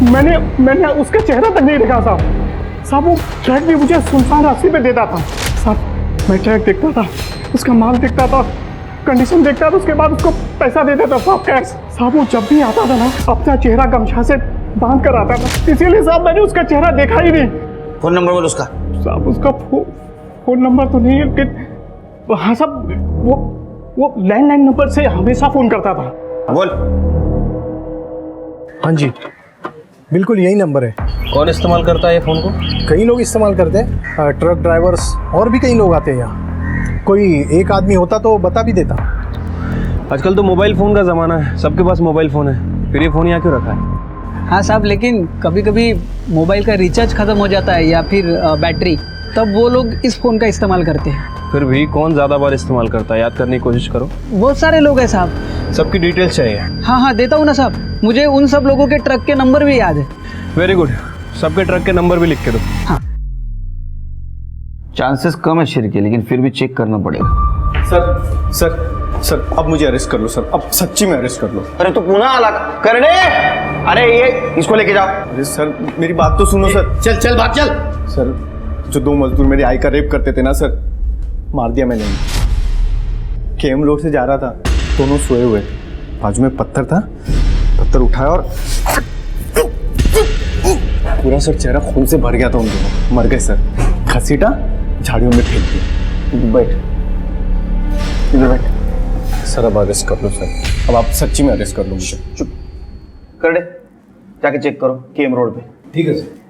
मैंने उसका चेहरा तक नहीं देखा साहब। वो ट्रक भी मुझे सुनसान रास्ते पे देता था साहब। मैं ट्रक देखता था, उसका माल देखता था, कंडीशन देखता था, उसके बाद उसको पैसा दे देता साहब, कैश। साहब वो जब भी आता था ना अपना चेहरा गमछा से बांध कर आता था, इसीलिए साहब मैंने उसका चेहरा देखा ही नहीं। फोन नंबर बोल उसका। साहब उसका फोन नंबर तो नहीं है, लेकिन हाँ साहब वो लैंडलाइन नंबर से हमेशा फोन करता था। बोल। हाँ जी, बिल्कुल यही नंबर है। कौन इस्तेमाल करता है ये फ़ोन को? कई लोग इस्तेमाल करते हैं, ट्रक ड्राइवर्स और भी कई लोग आते हैं यहाँ। कोई एक आदमी होता तो बता भी देता। आजकल तो मोबाइल फ़ोन का ज़माना है, सबके पास मोबाइल फ़ोन है, फिर ये फ़ोन यहाँ क्यों रखा है? हाँ साहब, लेकिन कभी कभी मोबाइल का रिचार्ज ख़त्म हो जाता है या फिर बैटरी, तब वो लोग इस फ़ोन का इस्तेमाल करते हैं। फिर भी कौन ज़्यादा बार इस्तेमाल करता है, याद करने की कोशिश करो। बहुत सारे लोग हैं साहब। सबकी डिटेल्स चाहिए? हाँ देता हूँ ना साहब, मुझे उन सब लोगों के ट्रक के नंबर भी याद है। वेरी गुड, सबके ट्रक के नंबर भी लिख के दो। हाँ। चांसेस कम है शिरके, लेकिन फिर भी चेक करना पड़ेगा। सर अब मुझे अरेस्ट कर लो सर, अब सच्ची में अरेस्ट कर लो। अरे तो पुनः अलग करने, अरे ये इसको लेके जाओ। अरे सर मेरी बात तो सुनो सर। चल बात चल। सर जो 2 मजदूर मेरी आई का रेप करते थे ना सर, मार दिया मैंने। केम रोड से जा रहा था, दोनों सोए हुए थे, बाजू में पत्थर था, पत्थर उठाया और पूरा सर चेहरा खून से भर गया था उन दोनों। मर गए सर। घसीटा, झाड़ियों में फेंक दिया। बैठ, इधर बैठ। सर अब अरेस्ट कर लो सर, अब आप सच्ची में अरेस्ट कर लो मुझे। चुप कर दे, जाके चेक करो केम रोड पे। ठीक है सर।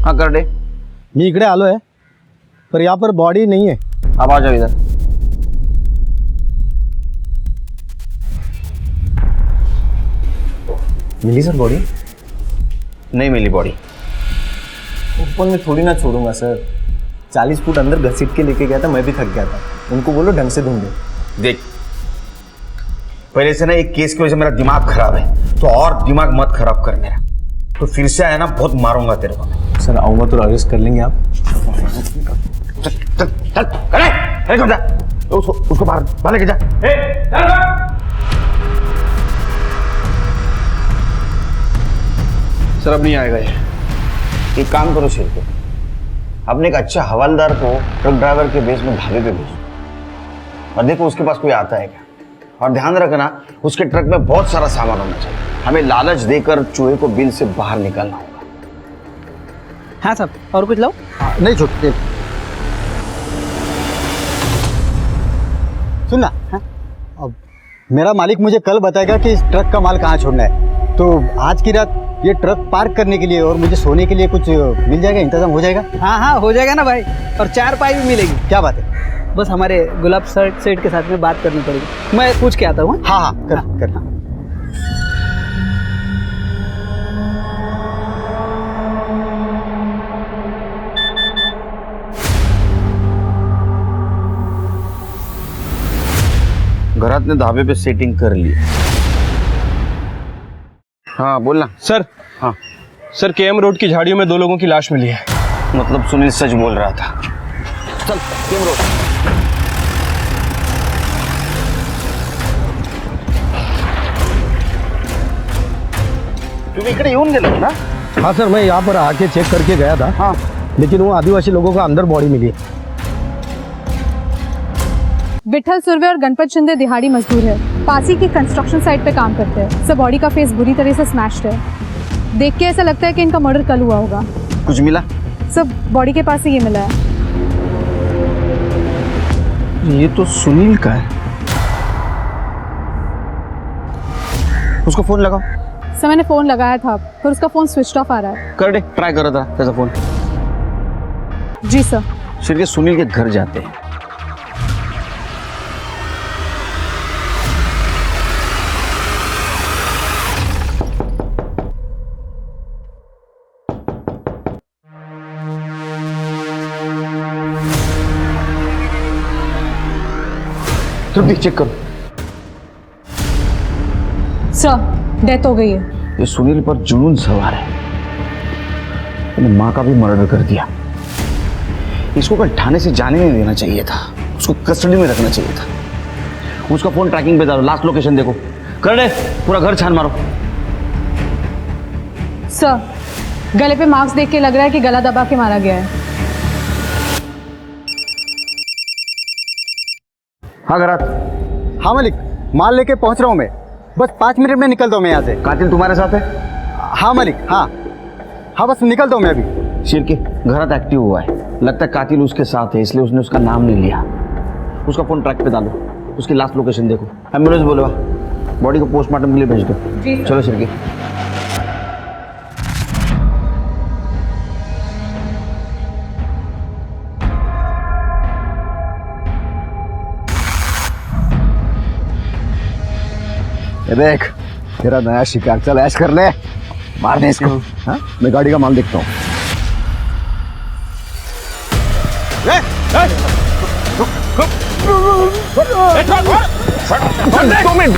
हाँ कर दे। मी इकडे आलो आहे, पर यहाँ पर बॉडी नहीं है। अब आ जाओ इधर। मिली सर बॉडी? नहीं मिली बॉडी। ऊपर में थोड़ी ना छोड़ूंगा सर, 40 फुट अंदर घसीट के लेके गया था, मैं भी थक गया था। उनको बोलो ढंग से ढूंढे। देख, पहले से ना एक केस की वजह से मेरा दिमाग खराब है, तो और दिमाग मत खराब कर मेरा। तो फिर से आया ना, बहुत मारूंगा तेरे को। सर आऊंगा तो अरेस्ट कर लेंगे आप। चल चल चल, अरे जा, उसको बाहर लेके जा। सर अब नहीं आएगा ये। एक काम करो शेर को, अपने एक अच्छा हवालदार को ट्रक ड्राइवर के बेस में ढाबे पे भेजो और देखो उसके पास कोई आता है क्या। और ध्यान रखना, उसके ट्रक में बहुत सारा सामान होना चाहिए। हमें लालच देकर चूहे को बिल से बाहर निकालना होगा। हाँ साहब, और कुछ लाओ? नहीं छोड़, सुन ना। हाँ? अब मेरा मालिक मुझे कल बताएगा कि इस ट्रक का माल कहाँ छोड़ना है, तो आज की रात ये ट्रक पार्क करने के लिए और मुझे सोने के लिए कुछ मिल जाएगा, इंतजाम हो जाएगा? हाँ हाँ हो जाएगा ना भाई, और 4 पाई भी मिलेगी। क्या बात है? बस हमारे गुलाब सेठ के साथ में बात करनी पड़ेगी, मैं पूछ के आता हूँ। हाँ हाँ करना। घरात ने ढाबे पे सेटिंग कर ली। हाँ बोलना। सर, हाँ सर केएम रोड की झाड़ियों में 2 लोगों की लाश मिली है। मतलब सुनील सच बोल रहा था। चल केएम रोड। तुम्हें इकडे येऊन गेलो ना? हाँ सर, मैं यहाँ पर आके चेक करके गया था। हाँ, लेकिन वो आदिवासी लोगों का अंदर बॉडी मिली। विठल सुरवे और गणपत शिंदे दिहाड़ी मजदूर है, पासी की कंस्ट्रक्शन साइट पे काम करते हैं। सब बॉडी का फेस बुरी तरह से स्मैश्ड है। देख के ऐसा लगता है कि इनका मर्डर कल हुआ होगा। कुछ मिला? सब बॉडी के पास से ये मिला है। ये तो सुनील का है। उसको फोन लगाओ। सर मैंने फोन लगाया था, पर उसका फोन स्विच ऑफ आ रहा है। कर दे, ट्राई करो था कैसा फोन। जी सर। फिर के सुनील के घर जाते हैं। तुम चेक करो। सर डेथ हो गई है। ये सुनील पर जुनून सवार है। मैंने माँ का भी मर्डर कर दिया। इसको कल थाने से जाने नहीं देना चाहिए था, उसको कस्टडी में रखना चाहिए था। उसका फोन ट्रैकिंग पे डालो, लास्ट लोकेशन देखो। कर दे, पूरा घर छान मारो। सर गले पे मार्क्स देख के लग रहा है कि गला दबा के मारा गया है। हाँ घरात। हाँ मालिक, माल लेके पहुंच रहा हूँ मैं, बस 5 मिनट में निकलता हूँ मैं यहाँ से। कातिल तुम्हारे साथ है? हाँ मालिक, हाँ बस निकलता हूँ मैं अभी। शेर के घरात एक्टिव हुआ है, लगता है कातिल उसके साथ है, इसलिए उसने उसका नाम नहीं लिया। उसका फोन ट्रैक पे डालो, उसकी लास्ट लोकेशन देखो। एम्बुलेंस बोलवा, बॉडी को पोस्टमार्टम के लिए भेज दो। चलो शेर के। देख तेरा नया शिकार, चल ऐश कर ले, मार दे इसको। हाँ मैं गाड़ी का माल देखता हूँ। 2 मिनट।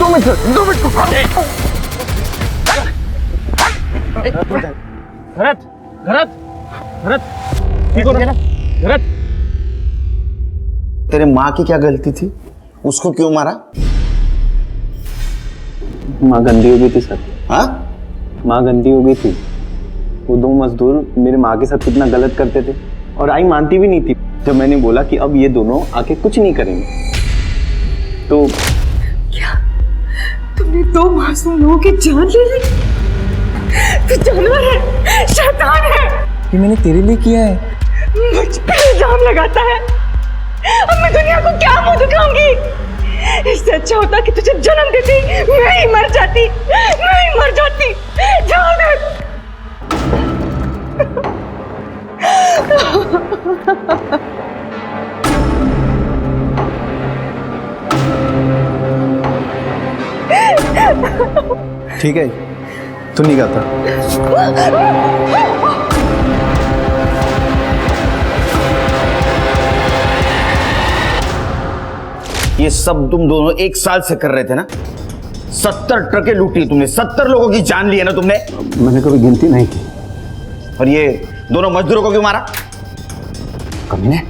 घरात ठीक हो ना? घरात तेरे माँ की क्या गलती थी? उसको क्यों मारा? माँ गंदी हो गई थी सर। हाँ? माँ गंदी हो गई थी। वो दो मजदूर मेरे माँ के साथ कितना गलत करते थे और आई मानती भी नहीं थी। जब मैंने बोला कि अब ये दोनों आके कुछ नहीं करेंगे तो क्या तुमने दो मासूम लोगों की जान ले ली? तू जानवर है, शैतान है। ये मैंने तेरे लिए किया है। मुझ पे इल्जाम लगाता है। अब मैं दुनिया को क्या मुंह दिखाऊंगी? इससे अच्छा होता कि तुझे जन्म देती, मैं ही मर जाती। जाओ दे। ठीक है, तू नहीं गाता। ये सब तुम दोनों एक साल से कर रहे थे ना? 70 ट्रकें लूटी तुमने, 70 लोगों की जान ली है ना तुमने? मैंने कभी गिनती नहीं की। और ये दोनों मजदूरों को क्यों मारा? कमीने,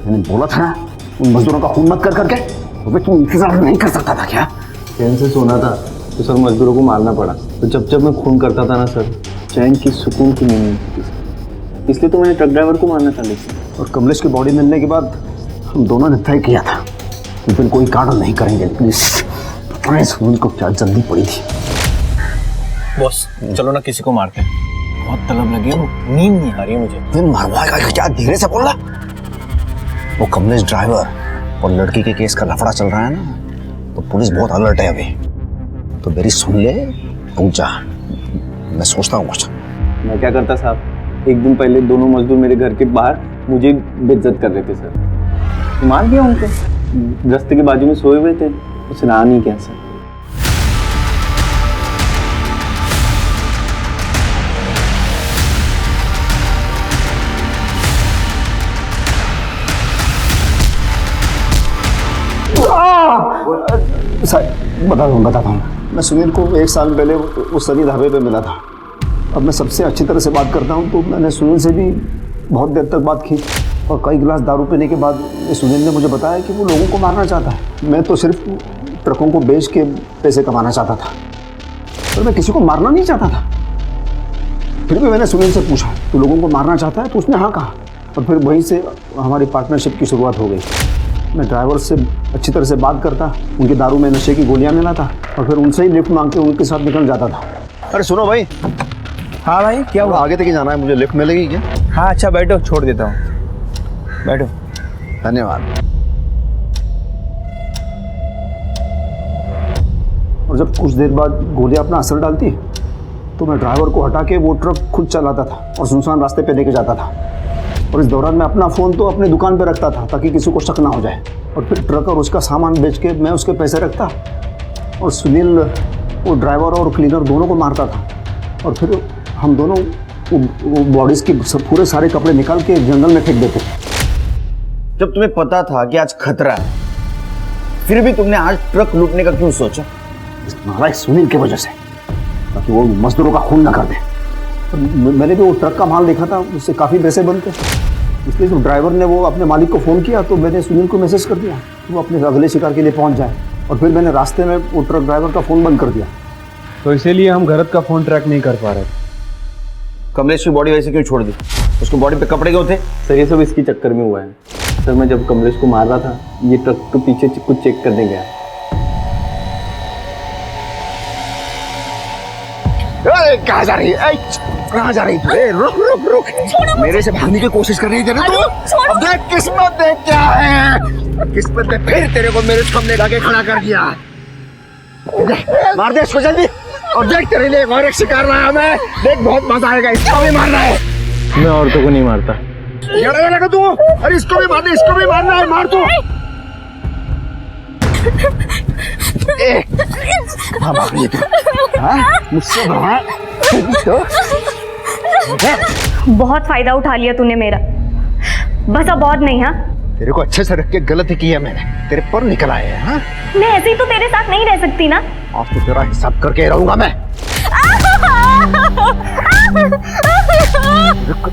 मैंने बोला था ना उन मजदूरों का खून मत कर करके। तो तुम इंतजार नहीं कर सकता था क्या? चैन से सोना था तो सर मजदूरों को मारना पड़ा। तो जब मैं खून करता था ना सर, चैन की सुकून की नींद मिलती थी। इसलिए तो मैंने ट्रक ड्राइवर को मारना था। लेकिन और कमलेश की बॉडी मिलने के बाद हम दोनों ने तय किया था कि फिर कोई कांड नहीं करेंगे। प्लीज पता नहीं सुनील को क्या जल्दी पड़ी थी। बॉस चलो ना किसी को मारते हैं, बहुत तलब लगी है, नींद नहीं आ रही है मुझे। फिर मरवाएगा क्या? धीरे से बोल रहा। वो कमलेश ड्राइवर और लड़की के केस का लफड़ा चल रहा है ना, तो पुलिस बहुत अलर्ट है अभी। तो मेरी सुन ले, रुक जा, मैं सोचता हूँ कुछ। मैं क्या करता साहब, एक दिन पहले दोनों मजदूर मेरे घर के बाहर मुझे बेइज्जत कर रहे थे सर। मान गया उनको, रास्ते के बाजू में सोए हुए थे, उसे रहा नहीं क्या सर। बताता हूँ। मैं सुनील को एक साल पहले उस सनी ढाबे पे मिला था। अब मैं सबसे अच्छी तरह से बात करता हूँ, तो मैंने सुनील से भी बहुत देर तक बात की और कई गिलास दारू पीने के बाद सुनील ने मुझे बताया कि वो लोगों को मारना चाहता है। मैं तो सिर्फ ट्रकों को बेच के पैसे कमाना चाहता था, पर मैं किसी को मारना नहीं चाहता था। फिर भी मैंने सुनील से पूछा तो लोगों को मारना चाहता है, तो उसने हाँ कहा। और फिर वहीं से हमारी पार्टनरशिप की शुरुआत हो गई। मैं ड्राइवर से अच्छी तरह से बात करता, उनके दारू में नशे की गोलियां मिलाता और फिर उनसे ही लिफ्ट मांग के उनके साथ निकल जाता था। अरे सुनो भाई। हाँ भाई क्या हुआ? आगे तक ही जाना है मुझे, लिफ्ट मिलेगी क्या? हाँ अच्छा बैठो, छोड़ देता हूँ, बैठो। धन्यवाद। और जब कुछ देर बाद गोलियां अपना असर डालती तो मैं ड्राइवर को हटा के वो ट्रक खुद चलाता था और सुनसान रास्ते पे लेके जाता था। और इस दौरान मैं अपना फ़ोन तो अपने दुकान पे रखता था ताकि किसी को शक ना हो जाए। और फिर ट्रक और उसका सामान बेच के मैं उसके पैसे रखता और सुनील वो ड्राइवर और क्लीनर दोनों को मारता था। और फिर हम दोनों वो बॉडीज़ के पूरे सारे कपड़े निकाल के जंगल में फेंक देते। जब तुम्हें पता था कि आज खतरा है, फिर भी तुमने आज ट्रक लूटने का क्यों सोचा? इस नालायक सुनील की वजह से, ताकि वो मजदूरों का खून ना कर दे। मैंने भी वो ट्रक का माल देखा था, उससे काफ़ी पैसे बनते, इसलिए तो ड्राइवर ने वो अपने मालिक को फ़ोन किया तो मैंने सुनील को मैसेज कर दिया कि वो अपने अगले शिकार के लिए पहुंच जाए। और फिर मैंने रास्ते में वो ट्रक ड्राइवर का फ़ोन बंद कर दिया। तो इसीलिए हम गरत का फ़ोन ट्रैक नहीं कर पा रहे। कमलेश की बॉडी वैसे क्यों छोड़ दी? उसकी बॉडी पे कपड़े क्यों थे? सर ये सब इसकी चक्कर में हुआ है सर। मैं जब कमलेश को मार रहा था, ये ट्रक के पीछे कुछ चेक करने गया। कहाँ जा रही है? कहाँ जा रही है? रुक रुक रुक, मेरे से भागने की कोशिश कर रही थी ना तू? अब देख किस्मत देख क्या है। किस्मत ने फिर तेरे को मेरे सामने लाके खड़ा कर दिया। मार दे इसको जल्दी। और देख तेरे लिए और एक शिकार लाया मैं। देख बहुत मजा आएगा, इसको भी मारना है। मैं औरतों को नहीं मारता। लगा तू। अरे इसको भी मारना, इसको भी मारना है, मार तू। मुझसे बहुत फायदा उठा लिया तूने मेरा, बस अब और नहीं। हाँ तेरे को अच्छे से रख के गलत किया मैंने, तेरे पर निकल आए हैं। हाँ मैं ऐसे ही तो तेरे साथ नहीं रह सकती ना। आज तो तेरा हिसाब करके रहूंगा मैं।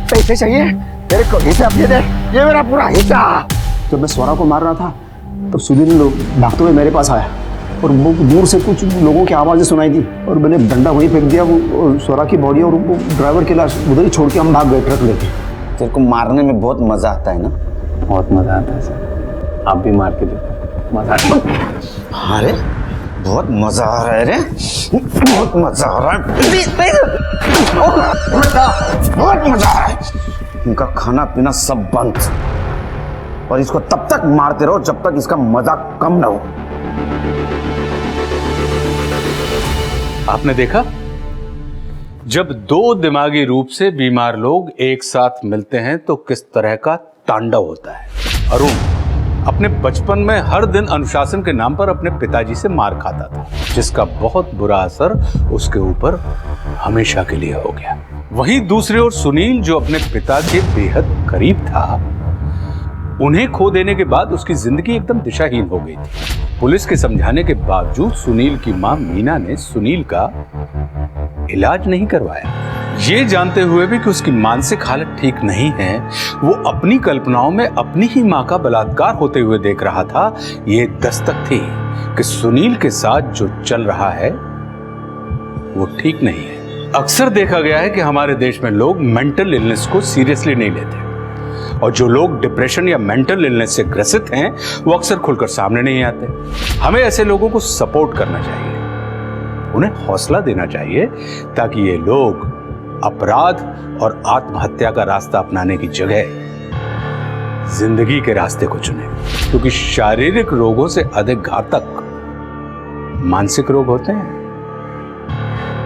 पैसे चाहिए तेरे को? हिसाब दे दे, ये मेरा पूरा हिस्सा। जब मैं स्वरा को मार रहा था तब सुनील भागते हुए मेरे पास आया और वो दूर से कुछ लोगों की आवाज़ें सुनाई दी और मैंने डंडा वहीं फेंक दिया। वो स्वरा की बॉडी और वो ड्राइवर की लाश उधर ही छोड़ के हम भाग गए ट्रक लेके। तेरे को मारने में बहुत मजा आता है ना? बहुत मजा आता है सर, आप भी मार के देखो, मजा आता है। अरे बहुत मजा आ रहा है रे, बहुत मजा आ रहा है, बहुत मजा आ रहा है। इनका खाना पीना सब बंद और इसको तब तक मारते रहो जब तक इसका मजा कम ना हो। आपने देखा, जब दो दिमागी रूप से बीमार लोग एक साथ मिलते हैं तो किस तरह का तांडव होता है। अरुण अपने बचपन में हर दिन अनुशासन के नाम पर अपने पिताजी से मार खाता था, जिसका बहुत बुरा असर उसके ऊपर हमेशा के लिए हो गया। वहीं दूसरी ओर सुनील, जो अपने पिता के बेहद करीब था, उन्हें खो देने के बाद उसकी जिंदगी एकदम दिशाहीन हो गई थी। पुलिस के समझाने के बावजूद सुनील की मां मीना ने सुनील का इलाज नहीं करवाया। ये जानते हुए भी कि उसकी मानसिक हालत ठीक नहीं है, वो अपनी कल्पनाओं में अपनी ही मां का बलात्कार होते हुए देख रहा था। ये दस्तक थी कि सुनील के साथ जो चल रहा है वो ठीक नहीं है। अक्सर देखा गया है कि हमारे देश में लोग मेंटल इलनेस को सीरियसली नहीं लेते और जो लोग डिप्रेशन या मेंटल इलनेस से ग्रसित हैं वो अक्सर खुलकर सामने नहीं आते। हमें ऐसे लोगों को सपोर्ट करना चाहिए, उन्हें हौसला देना चाहिए ताकि ये लोग अपराध और आत्महत्या का रास्ता अपनाने की जगह जिंदगी के रास्ते को चुने, क्योंकि शारीरिक रोगों से अधिक घातक मानसिक रोग होते हैं।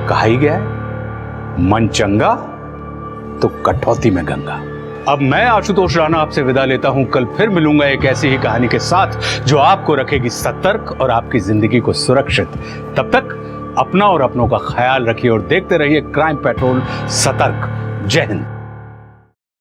कहा ही गया है, मन चंगा तो कटौती में गंगा। अब मैं आशुतोष राणा आपसे विदा लेता हूं। कल फिर मिलूंगा एक ऐसी ही कहानी के साथ जो आपको रखेगी सतर्क और आपकी जिंदगी को सुरक्षित। तब तक अपना और अपनों का ख्याल रखिए और देखते रहिए क्राइम पेट्रोल सतर्क। जय हिंद।